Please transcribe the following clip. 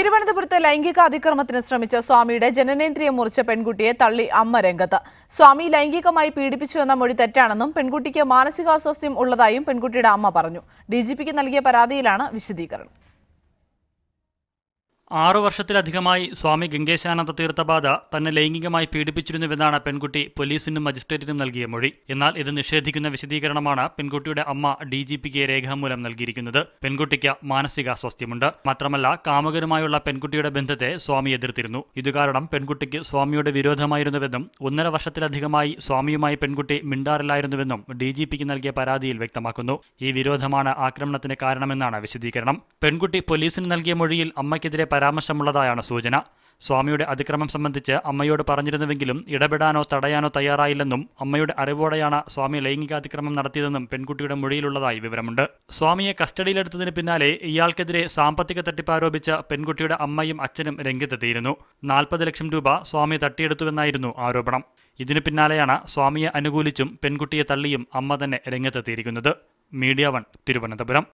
തിരുവനന്തപുരത്ത് ലൈംഗിക അതിക്രമത്തിന് ശ്രമിച്ച സ്വാമിയുടെ ജനനേന്ദ്രിയം മുറിച്ച പെൺകുട്ടിയെ തള്ളി അമ്മ രംഗത്ത്. സ്വാമി ലൈംഗികമായി പീഡിപ്പിച്ചുവെന്ന മൊഴി തെറ്റാണെന്നും പെൺകുട്ടിക്ക് മാനസികാസ്വാസ്ഥ്യം ഉള്ളതായും പെൺകുട്ടിയുടെ അമ്മ പറഞ്ഞു. ഡിജിപിക്ക് നൽകിയ പരാതിയിലാണ് വിശദീകരണം. 6 വർഷത്തിലധികമായി സ്വാമി ഗംഗേശാനന്ദ തീർത്ഥപാദ തന്നെ ലൈംഗികമായി പീഡിപ്പിച്ചിരുന്നുവെന്നാണ് പെൺകുട്ടി പോലീസിനും മജിസ്ട്രേറ്റിനും നൽകിയ മൊഴി. എന്നാൽ ഇത് നിഷേധിക്കുന്ന വിശദീകരണമാണ് പെൺകുട്ടിയുടെ അമ്മ ഡിജിപിക്ക് രേഖാമൂലം നൽകിയിരിക്കുന്നത്. പെൺകുട്ടിക്ക് മാനസികാസ്വാസ്ഥ്യമുണ്ട്. മാത്രമല്ല, കാമുകനുമായുള്ള പെൺകുട്ടിയുടെ ബന്ധത്തെ സ്വാമി എതിർത്തിരുന്നു. ഇതുകാരണം പെൺകുട്ടിക്ക് സ്വാമിയോട് വിരോധമായിരുന്നുവെന്നും 1.5 വർഷത്തിലധികമായി സ്വാമിയുമായി പെൺകുട്ടി മിണ്ടാറില്ലായിരുന്നുവെന്നും ഡിജിപിക്ക് നൽകിയ പരാതിയിൽ വ്യക്തമാക്കുന്നു. ഈ വിരോധമാണ് ആക്രമണത്തിന് കാരണമെന്നാണ് വിശദീകരണം. പെൺകുട്ടി പോലീസിന് നൽകിയ മൊഴിയിൽ അമ്മയ്ക്കെതിരെ പരാമർശമുള്ളതായാണ് സൂചന. സ്വാമിയുടെ അതിക്രമം സംബന്ധിച്ച് അമ്മയോട് പറഞ്ഞിരുന്നുവെങ്കിലും ഇടപെടാനോ തടയാനോ തയ്യാറായില്ലെന്നും അമ്മയുടെ അറിവോടെയാണ് സ്വാമി ലൈംഗികാതിക്രമം നടത്തിയതെന്നും പെൺകുട്ടിയുടെ മൊഴിയിലുള്ളതായി വിവരമുണ്ട്. സ്വാമിയെ കസ്റ്റഡിയിലെടുത്തതിന് പിന്നാലെ ഇയാൾക്കെതിരെ സാമ്പത്തിക തട്ടിപ്പ് ആരോപിച്ച പെൺകുട്ടിയുടെ അമ്മയും അച്ഛനും രംഗത്തെത്തിയിരുന്നു. 40 ലക്ഷം രൂപ സ്വാമി തട്ടിയെടുത്തുവെന്നായിരുന്നു ആരോപണം. ഇതിനു പിന്നാലെയാണ് സ്വാമിയെ അനുകൂലിച്ചും പെൺകുട്ടിയെ തള്ളിയും അമ്മ തന്നെ രംഗത്തെത്തിയിരിക്കുന്നത്. മീഡിയ 1 തിരുവനന്തപുരം.